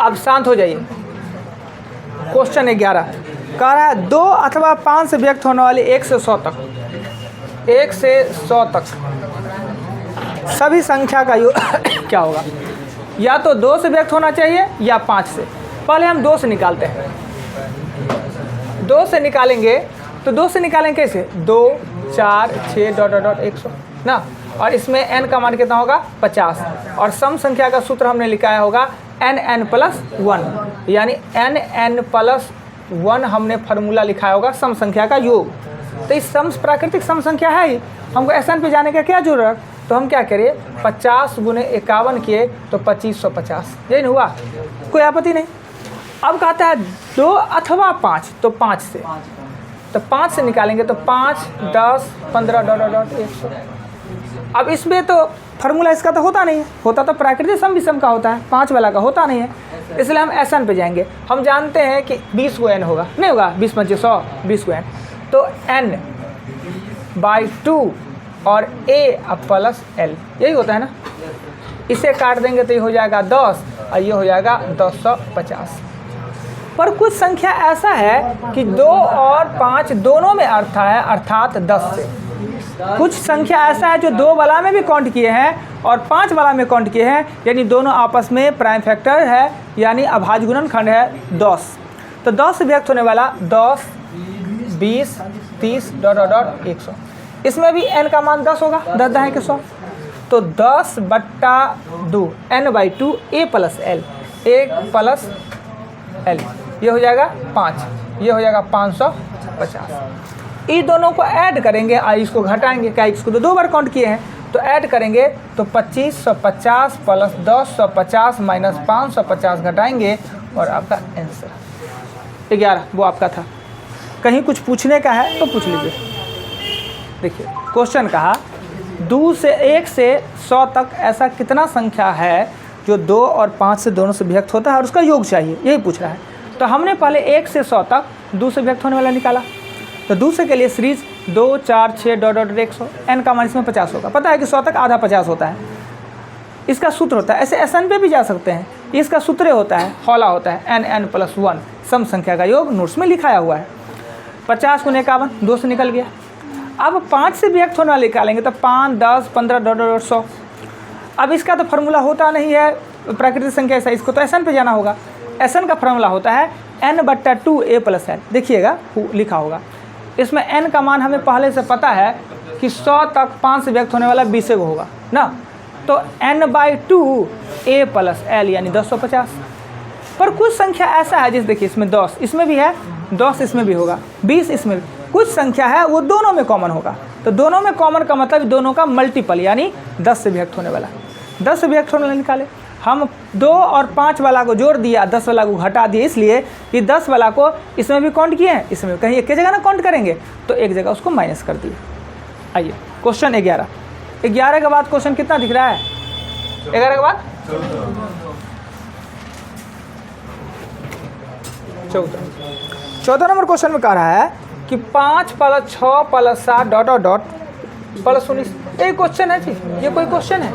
अब शांत हो जाइए। क्वेश्चन 11 कह रहा है 2 अथवा 5 से व्यक्त होने वाली 1 से 100 तक, 1 से 100 तक सभी संख्या का योग क्या होगा? या तो 2 से व्यक्त होना चाहिए या 5 से। पहले हम 2 से निकालते हैं। 2 से निकालेंगे तो 2 से निकालेंगे कैसे? 2 4 6 डॉट डॉट डॉट 100 ना, और इसमें n का मान कितना होगा? 50। और सम संख्या का सूत्र हमने लिखाया होगा n प्लस 1, यानी n प्लस 1 हमने फार्मूला लिखाया होगा सम संख्या का योग। तो इस सम प्राकृतिक सम संख्या है ही, हमको SN पे जाने का क्या जरूरत? तो हम क्या करिए, 50 गुने 51 किए तो 2550, यही नहीं हुआ? कोई आपत्ति नहीं। अब कहता है 2 अथवा 5, तो 5 से, तो 5 से निकालेंगे तो 5 10 15 डॉट डॉट डॉट 100। अब इसमें तो फार्मूला इसका तो होता नहीं है, होता तो प्राकृतिक सम विषम का होता है, 5 वाला का होता नहीं है, इसलिए हम SN पे जाएंगे। हम जानते हैं कि 20 को n होगा, नहीं होगा? 20 25 100, 20 को n, तो n/2 और a प्लस l, यही होता है ना। इसे काट देंगे तो ये हो जाएगा 10 और ये हो जाएगा 1050। पर कुछ संख्या ऐसा है कि 2 और 5 दोनों में अर्थ है, अर्थात 10 से। कुछ संख्या ऐसा है जो 2 वाला में भी काउंट किए हैं और 5 वाला में काउंट किए हैं, यानी दोनों आपस में प्राइम फैक्टर है, यानी अभाज्य गुणनखंड है 10। तो 10 से व्यक्त होने वाला 10 20 30 डॉट डॉट डॉट 100, इसमें भी n का मान 10 होगा, 10 दाएँ के 100, तो 10/2 n/2 a plus l, 1 plus l, ये हो जाएगा 5, ये हो जाएगा 550। इन दोनों को ऐड करेंगे और इसको घटाएंगे, क्या इसको तो 2 बार काउंट किए हैं, तो ऐड करेंगे तो 2550 प्लस 1050 माइनस 550 घटाएंगे और आपका आंसर 11, वो आपका था। कहीं कुछ पूछने का है तो पूछ लीजिए। देखिए क्वेश्चन कहा 2 से 1 से 100 तक ऐसा कितना संख्या है जो 2 और 5 से दोनों से व्यक्त होता है और उसका योग चाहिए, यही पूछ रहा है। तो हमने पहले 1 से 100 तक 2 से व्यक्त होने वाला निकाला, तो 2 से के लिए सीरीज 2 4 6 डॉट डॉट 100, n का मान इसमें 50 होगा। पता है कि 100 तक आधा 50 होता है, इसका सूत्र होता है। ऐसे SN पे भी जा सकते हैं, इसका सूत्र होता है, हौला होता है n प्लस 1 सम संख्या का योग, नोट्स में लिखाया हुआ है। 50 गुने 51, 2 से निकल गया। अब 5 से व्यक्त होने वाला निकालेंगे तो 5 10 15 डॉट डॉट 100। अब इसका तो फार्मूला होता नहीं है प्राकृतिक संख्या ऐसा, इसको तो SN पे जाना होगा। SN का फार्मूला होता है n/2 a प्लस l, देखिएगा लिखा होगा। इसमें n का मान हमें पहले से पता है कि 100 तक 5 से व्यक्त होने वाला 20 को होगा ना, तो n/2 a प्लस l यानी 1050। पर कुछ संख्या ऐसा है जिस देखिए इसमें 10 इसमें भी है, 10 इसमें भी होगा, 20 इसमें भी, कुछ संख्या है वो दोनों में कॉमन होगा। तो दोनों में कॉमन का मतलब दोनों का मल्टीपल, यानी 10 से व्यक्त होने वाला। 10 से व्यक्त होने वाला निकाले, हम 2 और 5 वाला को जोड़ दिया, 10 वाला को घटा दिया, इसलिए कि 10 वाला को इसमें भी काउंट किए हैं, इसमें कहीं एक जगह ना काउंट करेंगे तो एक जगह उसको माइनस कर दिए। आइए क्वेश्चन 11 के बाद क्वेश्चन कितना दिख रहा है? 11 के बाद 14 नंबर क्वेश्चन में कह रहा है कि 5 plus 6 plus 7 dot dot dot plus 19। ये क्वेश्चन है जी, ये कोई क्वेश्चन है?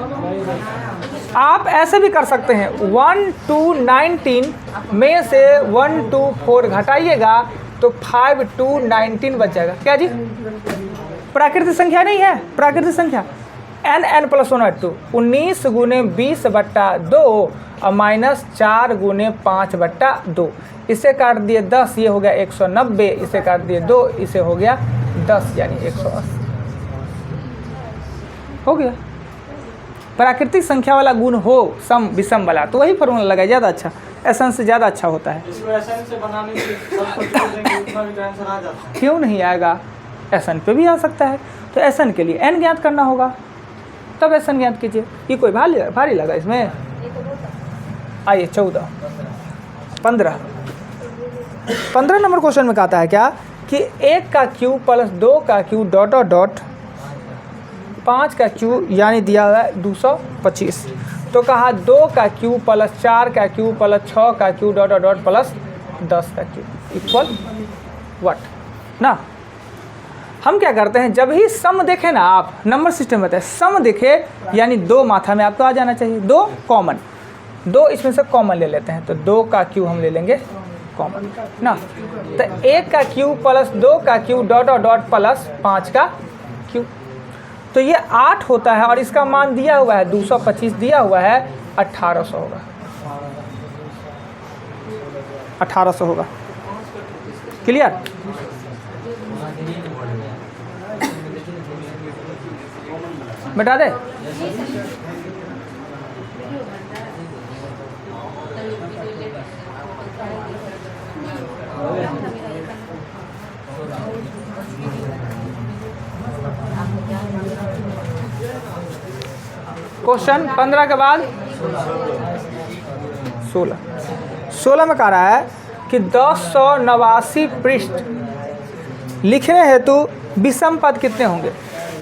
आप ऐसे भी कर सकते हैं, 1 2 19 में से 1 2 4 घटाइएगा तो 5 2 19 बच जाएगा। क्या जी? प्राकृतिक संख्या नहीं है, प्राकृतिक संख्या n प्लस 1/2, 19 गुने 20/2 और माइनस 4 गुने 5/2। इसे काट दिए 10, ये हो गया 190, इसे काट दिए 2, इसे हो गया 10 यानी 180 हो गया। प्राकृतिक संख्या वाला गुण हो सम विषम वाला तो वही फॉर्मूला लगाए, ज़्यादा अच्छा, SN से ज़्यादा अच्छा होता है। क्यों नहीं आएगा? SN पे भी आ सकता है। तो SN के लिए n ज्ञात करना होगा, तब SN ज्ञात कीजिए। ये कोई भारी लगा इसमें? आइए 15 नंबर क्वेश्चन में कहता है क्या कि 1 का क्यूब प्लस 2 का क्यूब डॉट डॉट डॉट 5 का क्यूब यानी दिया हुआ है 225। तो कहा 2 का क्यूब प्लस 4 का क्यूब प्लस 6 का cube dot dot dot plus 10 का क्यूब इक्वल व्हाट ना। हम क्या करते हैं, जब ही सम देखें ना, आप नंबर सिस्टम बताए सम देखे यानी 2 माथा में आपको आ जाना चाहिए, 2 कॉमन, 2 इसमें से कॉमन ले लेते हैं, तो 2 का क्यूब हम ले लेंगे कॉमन ना, तो 1 का क्यूब प्लस 2 का क्यूब डॉट और डॉट प्लस 5 का क्यूब, तो ये 8 होता है और इसका मान दिया हुआ है 225 दिया हुआ है, 1800 होगा, 1800 होगा। क्लियर? बता दे। क्वेश्चन 15 के बाद 16 में कह रहा है कि 1089 पृष्ठ लिखने हेतु विषम पद कितने होंगे।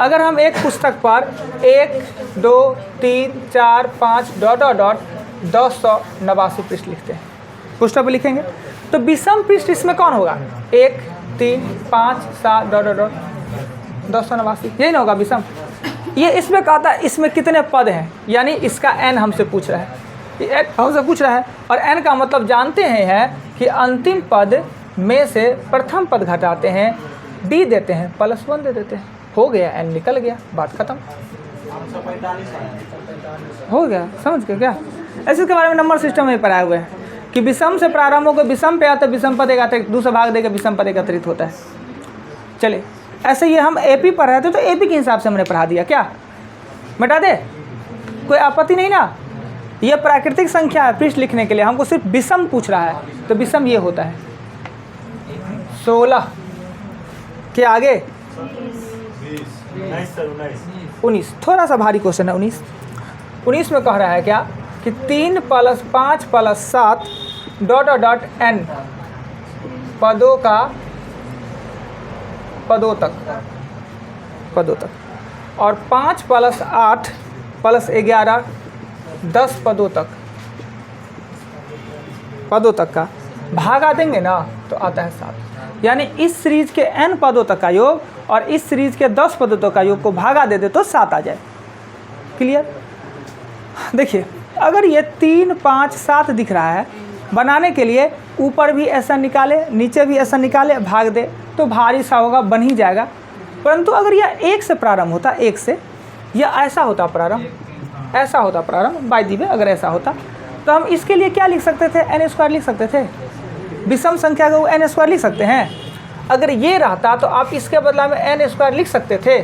अगर हम एक पुस्तक पर 1 2 3 4 5 डॉट और डॉट 1089 पृष्ठ लिखते हैं, पुस्तक पर लिखेंगे तो विषम पृष्ठ इसमें कौन होगा, 1 3 5 7 डॉट डॉट 1089, यही ना होगा विषम। ये इसमें कहता है इसमें कितने पद हैं, यानी इसका n हमसे पूछ रहा है, ये n हमसे पूछ रहा है, और n का मतलब जानते हैं कि अंतिम पद में से प्रथम पद घटाते हैं, d देते हैं +1 दे देते हैं, हो गया, n निकल गया, बात खत्म, हो गया। समझ गए क्या? ऐसे के बारे में नंबर सिस्टम में पढ़ाए हुए हैं कि विषम से प्रारंभ होकर विषम पे आता है, विषम पद एक आता है, दूसरा भाग देकर विषम पद एकत्रित होता है। चलिए, ऐसे ये हम एपी पढ़ रहे थे तो एपी के हिसाब से हमने पढ़ा दिया, क्या मिटा दे, कोई आपत्ति नहीं ना। ये प्राकृतिक संख्या है, पृष्ठ लिखने के लिए हमको सिर्फ विषम पूछ रहा है, तो विषम ये होता है 16 के आगे 19, थोड़ा सा भारी क्वेश्चन है 19 में कह रहा है क्या कि 3 + 5 + 7 डॉट और डॉट n पदों तक और 5 + 8 + 11 10 पदों तक का भागा देंगे ना तो आता है 7, यानी इस सीरीज के n पदों तक का योग और इस सीरीज के 10 पदों तक का योग को भागा दे दे तो 7 आ जाए। क्लियर? देखिए, अगर ये 3 5 7 दिख रहा है, बनाने के लिए ऊपर भी ऐसा निकाले नीचे भी ऐसा निकाले भाग दे तो भारी सा होगा, बन ही जाएगा। परंतु अगर यह 1 से प्रारंभ होता, 1 से, या ऐसा होता प्रारंभ, ऐसा होता प्रारंभ बाय दी वे, अगर ऐसा होता तो हम इसके लिए क्या लिख सकते थे, n² लिख सकते थे, विषम संख्या का वो n² लिख सकते हैं। अगर ये रहता तो आप इसके बदला में n² लिख सकते थे,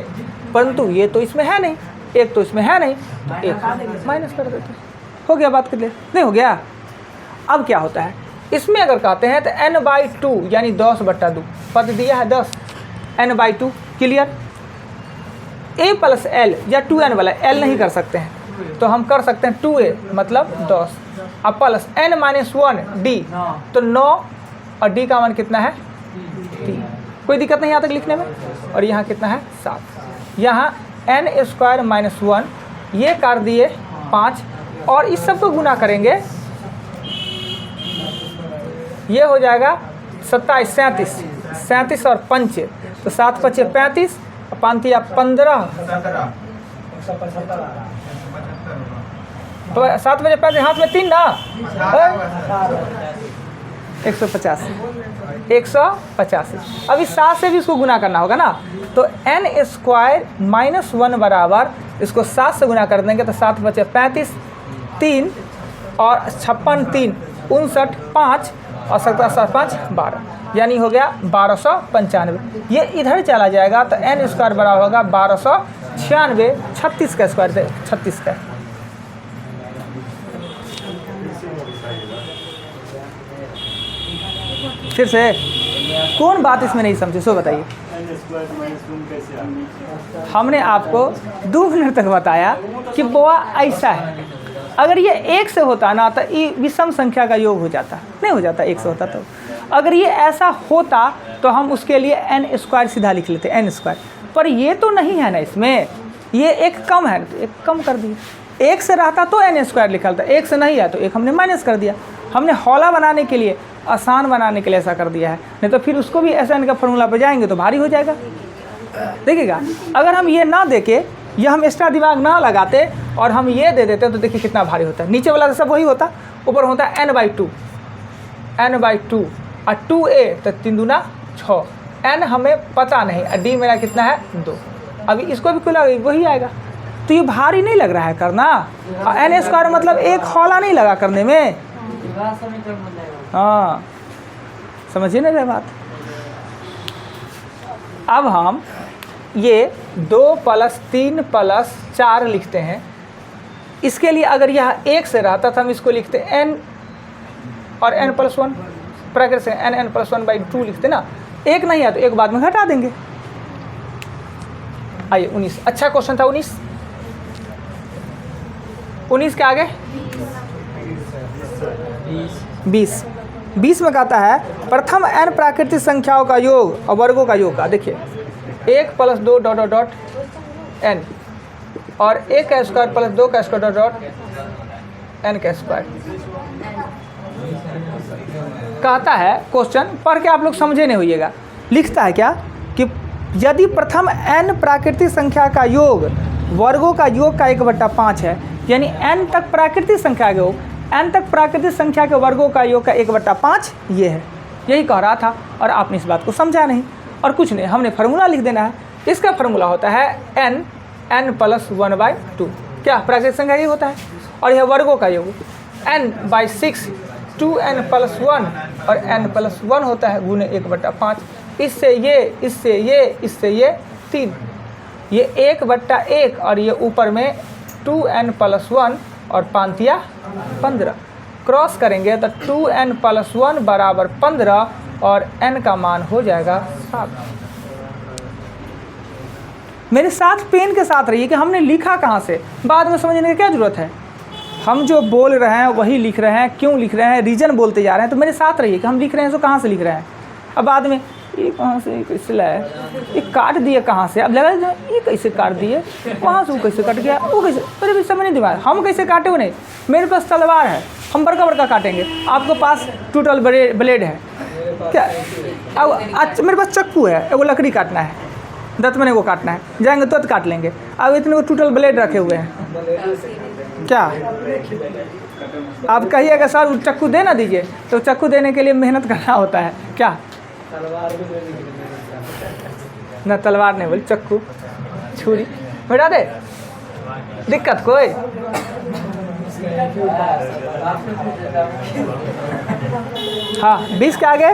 परंतु ये तो इसमें है नहीं, एक तो इसमें है नहीं, तो एक माइनस कर देते, हो गया, बात कर ले, नहीं हो गया। अब क्या होता है, इसमें अगर कहते हैं तो n/2 यानी 10/2 पद दिया है 10, n/2। क्लियर? a + l या 2n वाला l नहीं कर सकते हैं, तो हम कर सकते हैं 2a मतलब 10 अब प्लस n - 1 d, तो 9 और d का मान कितना है 3, कोई दिक्कत नहीं यहाँ तक लिखने में। और यहाँ कितना है 7, यहाँ n² - 1 ये कर दिए 5, और इस सब को गुना करेंगे, ये हो जाएगा 27 37 और 5, तो 7 × 5 = 35, 5 × 15, तो 7 × 5 हाथ में 3 ना, 185। अब इस 7 से भी इसको गुना करना होगा ना, तो n² - 1 बराबर इसको 7 से गुना कर देंगे तो 7 × 5 = 35, 3 और 56 3 59 5 और 17 5 12, यानी हो गया 1295। ये इधर चला जाएगा तो n² बराबर होगा 1296, 36 का स्क्वायर दे 36 का। फिर से कौन बात इसमें नहीं समझे, सो बताइए। हमने आपको 2 मिनट तक बताया कि बुआ ऐसा है, अगर ये 1 से होता ना तो ये विषम संख्या का योग हो जाता, नहीं हो जाता 1 से होता तो। अगर ये ऐसा होता तो हम उसके लिए n² सीधा लिख लेते, n², पर ये तो नहीं है ना, इसमें ये एक कम है तो एक कम कर दिया। 1 से रहता तो n² लिखा था, 1 से नहीं है तो 1 हमने माइनस कर दिया। हमने हौला बनाने के लिए, आसान बनाने के लिए ऐसा कर दिया है, नहीं तो फिर उसको भी ऐसा इनका फॉर्मूला पे जाएंगे तो भारी हो जाएगा। देखिएगा, अगर हम ये ना देके ये हम एक्स्ट्रा दिमाग ना लगाते और हम ये दे देते तो देखिए कितना भारी होता है। नीचे वाला तो सब वही होता, ऊपर होता है n/2 और 2a तो 3 दूना 6, n हमें पता नहीं और d मेरा कितना है 2। अभी इसको भी खुला वही आएगा, तो ये भारी नहीं लग रहा है करना। n² मतलब एक हौला नहीं लगा करने में। हाँ समझिए ना ये बात। अब हम ये 2 + 3 + 4 लिखते हैं। इसके लिए अगर यह 1 से रहता तो हम इसको लिखते n और n+1 ब्रैकेट से n+1/2 लिखते ना। 1 नहीं है तो 1 बाद में घटा देंगे। आइए 19, अच्छा क्वेश्चन था 19। 19 के आगे 20 में कहता है प्रथम n प्राकृतिक संख्याओं का योग और वर्गों का योग का। देखिए 1 + 2 ... n और 1 का स्क्वायर + 2 का स्क्वायर ... n का स्क्वायर। कहता है क्वेश्चन पढ़ के आप लोग समझे नहीं होइएगा। लिखता है क्या कि यदि प्रथम n प्राकृतिक संख्या का योग वर्गों का योग का 1/5 है, यानी n तक प्राकृतिक संख्या का योग n तक प्राकृतिक संख्या के वर्गों का योग का 1/5 ये है। यही कह रहा था और आपने इस बात को समझा नहीं और कुछ नहीं, हमने फार्मूला लिख देना है। इसका फार्मूला होता है n + 1/2। क्या प्राकृतिक संख्या ये होता है और यह वर्गों का योग n/6 2n + 1 और n+1 होता है गुने 1/5। इससे ये 3, ये 1/1 और ये ऊपर में 2n + 1 और 5 15 क्रॉस करेंगे तो 2n + 1 = 15 और n का मान हो जाएगा 7। मेरे साथ पेन के साथ रहिए कि हमने लिखा कहाँ से, बाद में समझने की क्या ज़रूरत है। हम जो बोल रहे हैं वही लिख रहे हैं, क्यों लिख रहे हैं, रीजन बोलते जा रहे हैं। तो मेरे साथ रहिए कि हम लिख रहे हैं तो कहाँ से लिख रहे हैं। अब बाद में ये कहाँ से कैसे लाए, ये काट दिए कहाँ से, अब लगा ये कैसे काट दिए, वहाँ से वो कैसे कट गया, वो कैसे, अरे भी समझ नहीं दिमाग हम कैसे काटे वो नहीं। मेरे पास तलवार है, हम बड़का काटेंगे, आपके पास टूटल ब्लेड है क्या। अब अच्छा मेरे पास चक्कू है, वो लकड़ी काटना है, दतमने को काटना है, जाएंगे तो काट लेंगे। अब इतने को टूटल ब्लेड रखे हुए हैं क्या। आप कहिएगा सर चक्कू दे ना दीजिए, तो चक्कू देने के लिए मेहनत करना होता है क्या। ना तलवार नहीं बोल, चक्कू छुरी बेटा दे, दिक्कत कोई। हाँ 20 के आगे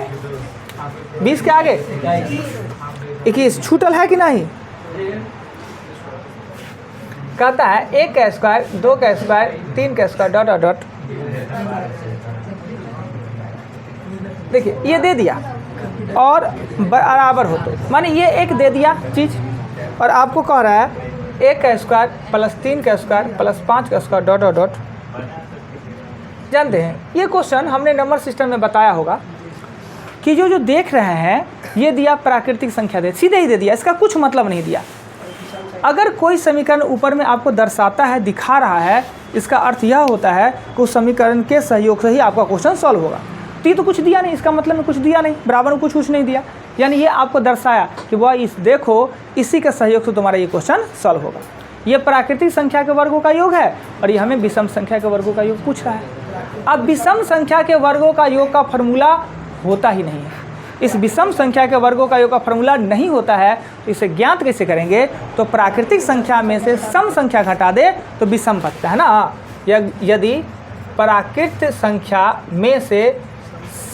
21 छूटल है कि नहीं। कहता है 1 का स्क्वायर 2 का स्क्वायर 3 का स्क्वायर ... देखिए ये दे दिया और बराबर हो, तो माने ये एक दे दिया चीज़ और आपको कह रहा है 1 का स्क्वायर + 3 का स्क्वायर + 5 का स्क्वायर ... जानते हैं ये क्वेश्चन हमने नंबर सिस्टम में बताया होगा कि जो देख रहे हैं ये दिया प्राकृतिक संख्या दे, सीधे ही दे दिया, इसका कुछ मतलब नहीं दिया। अगर कोई समीकरण ऊपर में आपको दर्शाता है, दिखा रहा है, इसका अर्थ यह होता है कि उस समीकरण के सहयोग से ही आपका क्वेश्चन सॉल्व होगा। तो ये तो कुछ दिया नहीं, इसका मतलब में कुछ दिया नहीं, बराबर में कुछ नहीं दिया, यानी ये आपको दर्शाया कि वह इस देखो इसी के सहयोग से तुम्हारा ये क्वेश्चन सॉल्व होगा। ये प्राकृतिक संख्या के वर्गों का योग है और ये हमें विषम संख्या के वर्गों का योग पूछ रहा है। अब विषम संख्या के वर्गों का योग का फॉर्मूला होता ही नहीं है। इस विषम संख्या के वर्गों का योग का फॉर्मूला नहीं होता है, तो इसे ज्ञात कैसे करेंगे। तो प्राकृतिक संख्या में से सम संख्या घटा दे तो विषम बचता है ना। यदि प्राकृतिक संख्या में से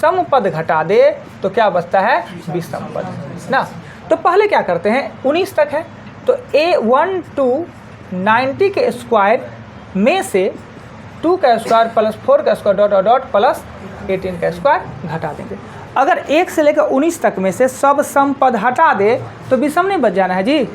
सम पद घटा दे तो क्या बचता है, विषम पद ना। तो पहले क्या करते हैं, 19 तक है तो A1 to 90 के स्क्वायर में से 2 का स्क्वायर + 4 का स्क्वायर ... प्लस 18 का स्क्वायर घटा देंगे। अगर 1 से लेकर 19 तक में से सब सम पद हटा दे तो विषम नहीं बच जाना है जी।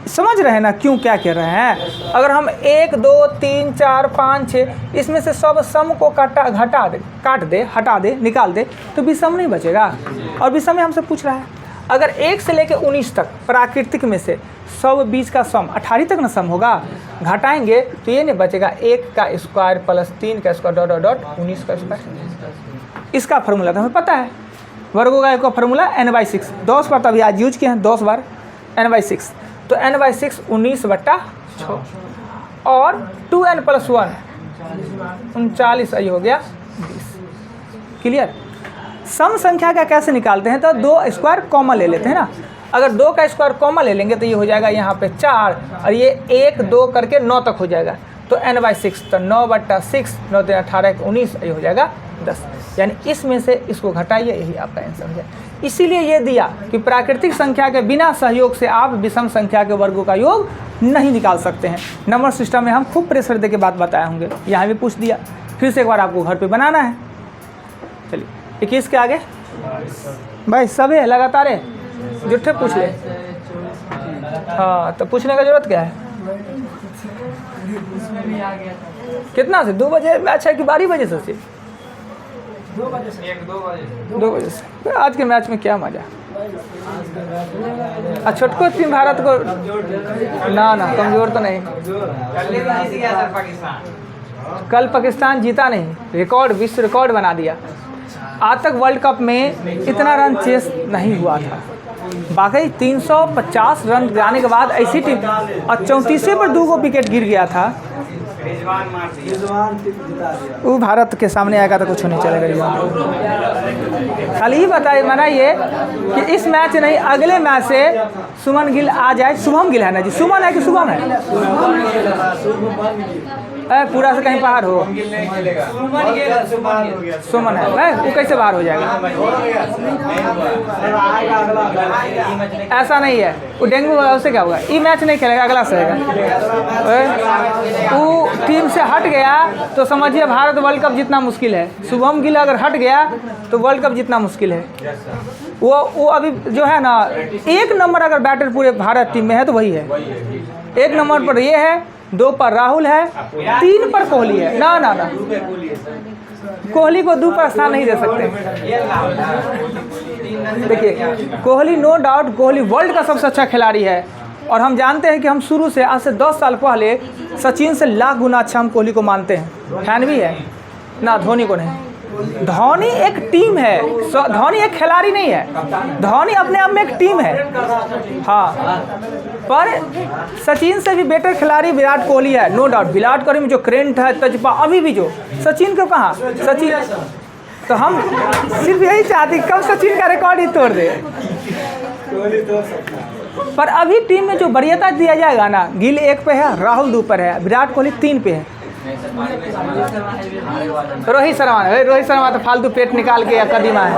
समझ रहे हैं ना क्यों क्या कह रहे हैं। अगर हम 1 2 3 4 5 6 इसमें से सब सम को काट दे हटा दे निकाल दे तो विषम नहीं बचेगा। और विषम में हमसे पूछ रहा है अगर 1 से लेकर 19 तक प्राकृतिक में से सब बीच का सम 18 तक ना सम होगा, घटाएंगे तो ये नहीं बचेगा 1 का स्क्वायर + 3 का स्क्वायर ... 19 का स्क्वायर। इसका फार्मूला तो हमें पता है, वर्गों का फार्मूला n/6। 10 बार तभी आज यूज किए हैं, 10 बार n/6। तो n/6 19/6 और 2n + 1 39, ये हो गया 20। क्लियर। सम संख्या का कैसे निकालते हैं, तो 2 स्क्वायर कॉमन ले लेते हैं ना। अगर 2 का स्क्वायर कॉमन ले लेंगे तो ये हो जाएगा यहाँ पे 4 और ये 1 2 करके 9 तक हो जाएगा। तो n/6 तो 9/6, 9 × 18 = 19, ये हो जाएगा 10। यानी इसमें से इसको घटाइए, यही आपका आंसर है। इसीलिए ये दिया कि प्राकृतिक संख्या के बिना सहयोग से आप विषम संख्या के वर्गों का योग नहीं निकाल सकते हैं। नंबर सिस्टम में हम खूब प्रेशर दे के बात बताए होंगे, यहाँ भी पूछ दिया। फिर से एक बार आपको घर पे बनाना है। चलिए 21 के आगे भाई सब है लगातार है, जुट्ठे पूछ ले। हाँ तो पूछने का जरूरत क्या है। कितना से 2 बजे मैच है कि 12 बजे से? 2 बजे से। 2 बजे से। आज के मैच में क्या मजा। छोटको टीम भारत को ना कमजोर तो नहीं। कल पाकिस्तान जीता नहीं, रिकॉर्ड विश्व रिकॉर्ड बना दिया। आज तक वर्ल्ड कप में इतना रन चेस नहीं हुआ था। बाकी 350 रन जाने के बाद ऐसी टीम, और 34 पर 2 विकेट गिर गया था। वो भारत के सामने आएगा तो कुछ नहीं चलेगा। खाली ही बनाइए कि इस मैच नहीं, अगले मैच से सुमन गिल आ जाए। शुभम गिल है ना जी, सुमन है कि शुभम है? पूरा से कहीं बाहर हो, सुमन है, वो कैसे बाहर हो जाएगा? ऐसा नहीं है, वो डेंगू होगा, उससे क्या होगा? ये मैच नहीं खेलेगा, अगला से वो टीम से हट गया तो समझिए भारत वर्ल्ड कप जितना मुश्किल है। शुभम गिल अगर हट गया तो वर्ल्ड कप जितना मुश्किल है। वो अभी जो है ना, 1 नंबर अगर बैटर पूरे भारत टीम में है तो वही है। 1 नंबर पर ये है, 2 पर राहुल है, 3 पर कोहली है। ना कोहली को 2 पर स्थान नहीं दे सकते। देखिए Kohli no doubt, Kohli world का सबसे अच्छा खिलाड़ी है। और हम जानते हैं कि हम शुरू से आज से 10 साल पहले सचिन से लाख गुना अच्छा हम कोहली को मानते हैं, फैन भी है ना, धोनी को नहीं। धोनी एक टीम है, धोनी एक खिलाड़ी नहीं है। धोनी अपने आप में एक टीम है। हाँ, पर सचिन से भी बेटर खिलाड़ी विराट कोहली है, नो डाउट। विराट कोहली में जो करेंट है, तजुर्बा, अभी भी जो सचिन को कहाँ, सचिन तो हम सिर्फ यही चाहते कब सचिन का रिकॉर्ड ही तोड़ दे। पर अभी टीम में जो वरीयता दिया जाएगा ना, गिल 1 पे है, राहुल 2 पर है, विराट कोहली 3 पे है। रोहित शर्मा तो फालतू पेट निकाल के कदीमा है,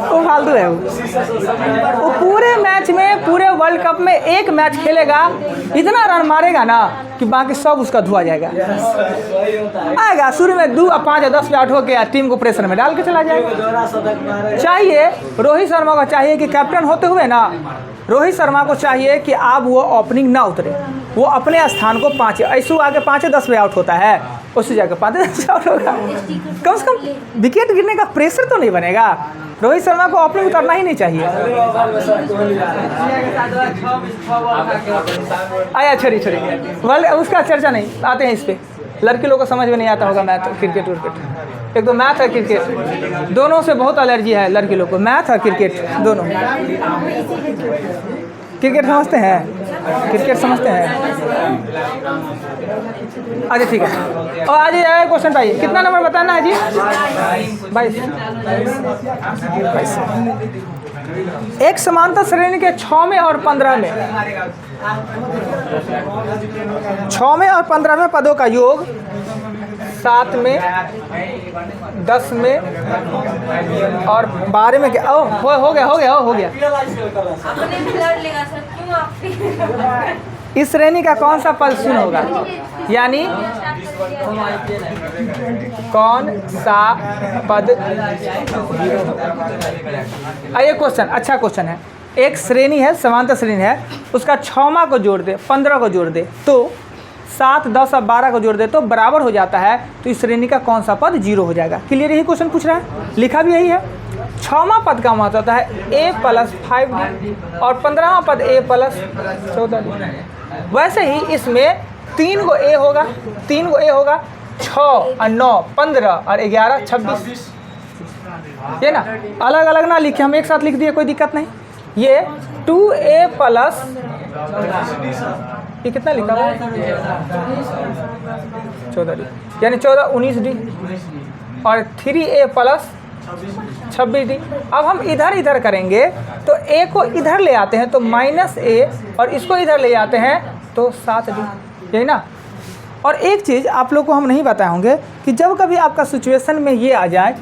वो फालतू है। वो पूरे मैच में, पूरे वर्ल्ड कप में 1 मैच खेलेगा, इतना रन मारेगा ना कि बाकी सब उसका धुआ जाएगा। आएगा शुरू में 2 और 5 और 10 पे आउट हो गया, टीम को प्रेशर में डाल के चला जाएगा। चाहिए रोहित शर्मा को चाहिए कि कैप्टन होते हुए ना, रोहित शर्मा को चाहिए कि आप वो ओपनिंग ना उतरे, वो अपने स्थान को 5 ऐसे आगे 5-10 पे आउट होता है, उससे जाकर 5-10 आउट होगा। कम से कम विकेट गिरने का प्रेशर तो नहीं बनेगा। रोहित शर्मा को ओपनिंग उतरना ही नहीं चाहिए। आया छोड़ी वर्ल्ड उसका चर्चा नहीं, आते हैं इस पे। लड़के लोगों को समझ में नहीं आता होगा मैथ, क्रिकेट विकेट। एक तो मैथ है क्रिकेट, दोनों से बहुत एलर्जी है लड़के लोग को, मैथ और क्रिकेट दोनों। क्रिकेट समझते हैं, क्रिकेट समझते हैं। अच्छा ठीक है, और आज क्वेश्चन पाइए, कितना नंबर बताना है जी? 22। एक समांतर श्रेणी के 6वें और 15वें 6वें और 15वें पदों का योग 7 में, 10 में और 12 में क्या? हो गया। इस श्रेणी का कौन सा पद शून्य होगा? यानी कौन सा पद? ये क्वेश्चन अच्छा क्वेश्चन है। एक श्रेणी है, समांतर श्रेणी है, उसका 6वां को जोड़ दे, 15 को जोड़ दे, तो 7, 10 और 12 को जोड़ दे तो बराबर हो जाता है। तो इस श्रेणी का कौन सा पद 0 हो जाएगा? क्लियर? यही क्वेश्चन पूछ रहा है, लिखा भी यही है। 6वां पद का महत्व होता है a+5 और 15वां पद a+14। वैसे ही इसमें 3 को a होगा, 6 और 9 15 और 11 26। ये ना अलग अलग ना लिखे, हम एक साथ लिख दिए, कोई दिक्कत नहीं। ये 2a प्लस, ये कितना लिखा हुआ है 14d, यानी 14 19d और 3a प्लस 26d। अब हम इधर इधर करेंगे तो a को इधर ले आते हैं तो -a और इसको इधर ले आते हैं तो 7d, यही ना। और एक चीज़ आप लोग को हम नहीं बताए होंगे कि जब कभी आपका सिचुएशन में ये आ जाए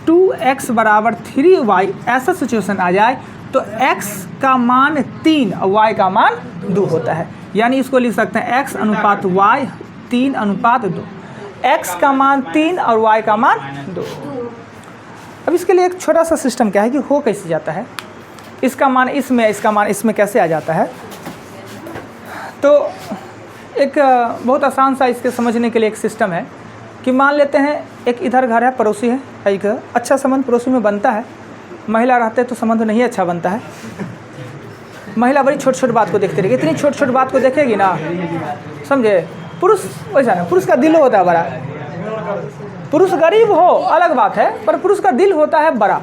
2x बराबर 3y, ऐसा सिचुएशन आ जाए तो x का मान 3 और y का मान 2 होता है, यानी इसको लिख सकते हैं x अनुपात y 3:2, x का मान 3 और y का मान 2। अब इसके लिए एक छोटा सा सिस्टम क्या है कि हो कैसे जाता है, इसका मान इसमें, इसका मान इसमें कैसे आ जाता है। तो एक बहुत आसान सा इसके समझने के लिए एक सिस्टम है कि मान लेते हैं एक इधर घर है, पड़ोसी है, एक अच्छा संबंध पड़ोसी में बनता है, महिला रहते तो संबंध नहीं अच्छा बनता है। महिला बड़ी छोट छोट बात को देखती रहेगी, इतनी छोट छोट बात को देखेगी ना, समझे। पुरुष वैसा ना, पुरुष का दिल होता है बड़ा, पुरुष गरीब हो अलग बात है, पर पुरुष का दिल होता है बड़ा।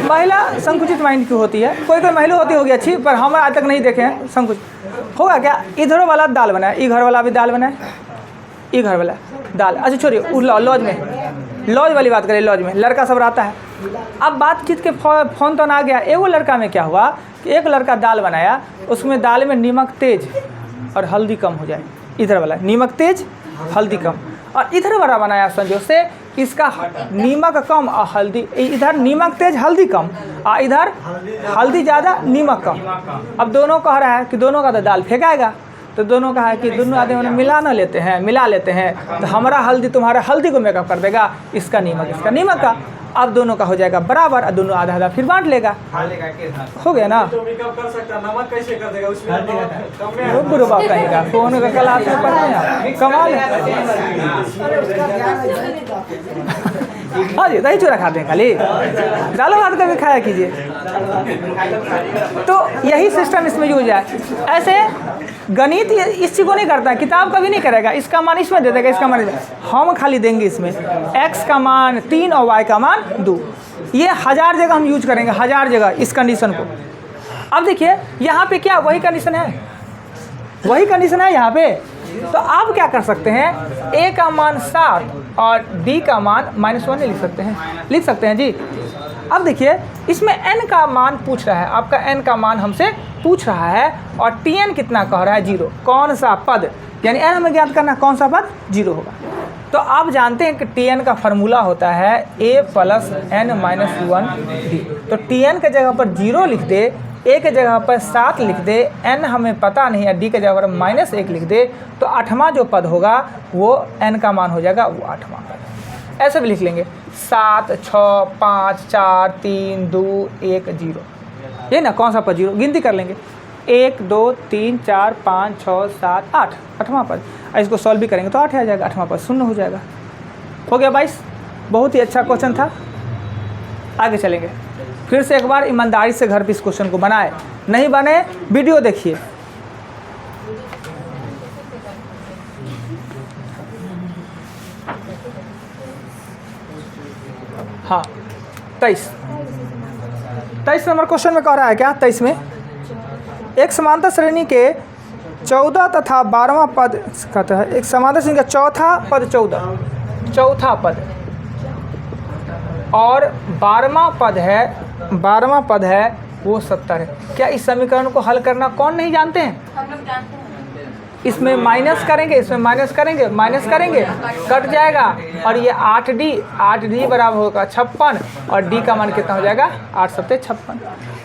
महिला संकुचित माइंड की होती है, कोई कोई महिला होती होगी अच्छी, पर हम आज तक नहीं देखे हैं संकुचित। होगा क्या, इधर वाला दाल बनाए, ई घर वाला भी दाल बनाए, ई घर वाला दाल, अच्छा छोड़िए, लॉज में, लॉज वाली बात करें, लॉज में लड़का सब रहता है। अब बातचीत के फोन तो आ गया, एगो लड़का में क्या हुआ कि एक लड़का दाल बनाया, उसमें दाल में नमक तेज और हल्दी कम हो जाए, इधर वाला नमक तेज हल्दी कम, और इधर वाला बनाया संजोग से इसका नमक कम और हल्दी, इधर नमक तेज हल्दी कम और इधर हल्दी ज़्यादा नमक कम। अब दोनों कह रहा है कि दोनों का तो दाल फेंकाएगा, तो दोनों कहा है कि दोनों आदमी मिला लेते हैं तो हमारा हल्दी तुम्हारा हल्दी को मेकअप कर देगा, इसका नमक का। अब दोनों का हो जाएगा बराबर और दोनों आधा आधा फिर बांट लेगा, हो गया ना। तो मेकअप कर सकता है, नमक कैसे कर देगा उसमें, वो गुरु बाप कहेगा, फोन का क्लास में पढ़ते हैं, कमाल है। हाँ जी, दही चूड़ा खाते हैं खाली, दाल भात कभी खाया कीजिए। तो यही सिस्टम इसमें यूज है। ऐसे गणित इस चीज़ को नहीं करता, किताब कभी नहीं करेगा, इसका मान इसमें दे देगा, इसका मान हम खाली देंगे इसमें x का मान 3 और y का मान 2। ये 1000 जगह हम यूज करेंगे, 1000 जगह इस कंडीशन को। अब देखिए यहाँ पे क्या वही कंडीशन है, वही कंडीशन है यहाँ पे। तो आप क्या कर सकते हैं, a का मान 7 और d का मान -1 लिख सकते हैं जी। अब देखिए इसमें n का मान पूछ रहा है, आपका n का मान हमसे पूछ रहा है और tn कितना कह रहा है 0। कौन सा पद, यानी n हमें ज्ञात करना, कौन सा पद 0 होगा। तो आप जानते हैं कि tn का फार्मूला होता है a + n-1d। तो tn के जगह पर 0 लिख दे, a के जगह पर 7 लिख दे, n हमें पता नहीं है, d के जगह पर -1 लिख दे, तो 8वां जो पद होगा वो n का मान हो जाएगा, वो 8वां पद। ऐसे भी लिख लेंगे 7 6 5 4 3 2 1 0, ये ना कौन सा पद 0, गिनती कर लेंगे 1 2 3 4 5 6 7 8, 8वां पद। इसको सॉल्व भी करेंगे तो 8 आ जाएगा, 8वां पद 0 हो जाएगा। हो गया 22। बहुत ही अच्छा क्वेश्चन था। आगे चलेंगे, फिर से एक बार ईमानदारी से घर पे इस क्वेश्चन को बनाए, नहीं बने वीडियो देखिए। हाँ 23 नंबर क्वेश्चन में कह रहा है क्या, 23 में एक समांतर श्रेणी के 14 तथा 12वां पद कहता है, एक समांतर श्रेणी का चौथा पद 14, चौथा पद और 12वां पद है वो 70 है। क्या इस समीकरण को हल करना कौन नहीं जानते हैं? हम लोग जानते हैं। इसमें माइनस करेंगे, इसमें माइनस करेंगे, कट जाएगा और ये 8d बराबर होगा 56 और d का मान कितना हो जाएगा 8 × 7 = 56।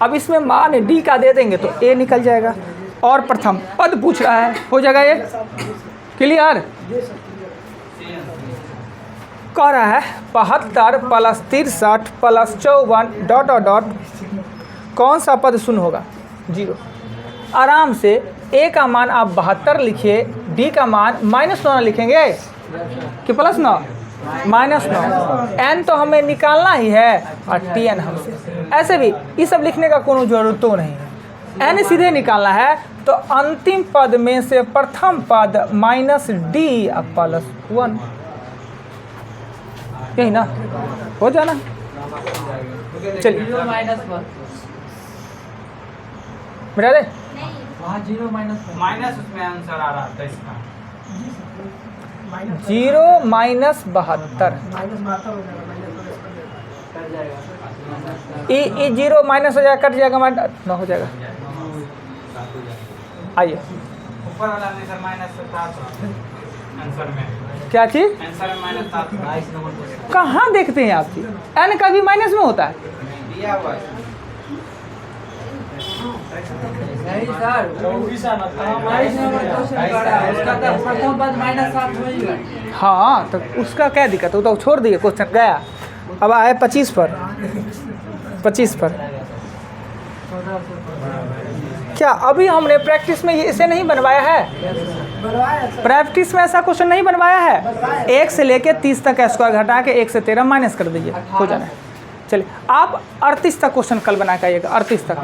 अब इसमें मान d का दे देंगे तो a निकल जाएगा और प्रथम पद पूछ रहा है, हो जाएगा ये क्लियर। कह रहा है 72 + 63 + 54 ... कौन सा पद शून्य होगा 0। आराम से a का मान आप 72 लिखिए, d का मान -9 लिखेंगे कि +9 -9, n तो हमें निकालना ही है और tn हमसे। ऐसे भी ये सब लिखने का कोनो जरूरत तो नहीं है, n सीधे निकालना है। तो अंतिम पद में से प्रथम पद -d + 1, यही ना हो जाना। चलिए 0 माइनस 1 मिटा दे। वहाँ 0 माइनस 1 माइनस उसमें आंसर आ रहा था इसका 0 माइनस 72 ये 0 माइनस हो जाएगा, कट जाएगा, न हो जाएगा। आइए ऊपर वाला आंसर माइनस 7 आंसर में क्या चीज़ आंसर में माइनस 7 कहाँ देखते हैं आप चीज़? एन का भी माइनस में होता है। दिया हुआ है। नहीं सर 24 आना था उसका तो प्रथम पद माइनस 7 होगा। हाँ तो उसका क्या दिक्कत है, वो तो छोड़ दिए, क्वेश्चन गया। अब आए 25 पर। 25 पर क्या अभी हमने प्रैक्टिस में ये इसे नहीं बनवाया है? प्रैक्टिस में ऐसा क्वेश्चन नहीं बनवाया है। 1 से लेके 30 तक का स्क्वायर घटा के 1 से 13 माइनस कर दीजिए, हो जाना है। चलिए आप 38 तक क्वेश्चन कल बना के आइएगा, 38 तक।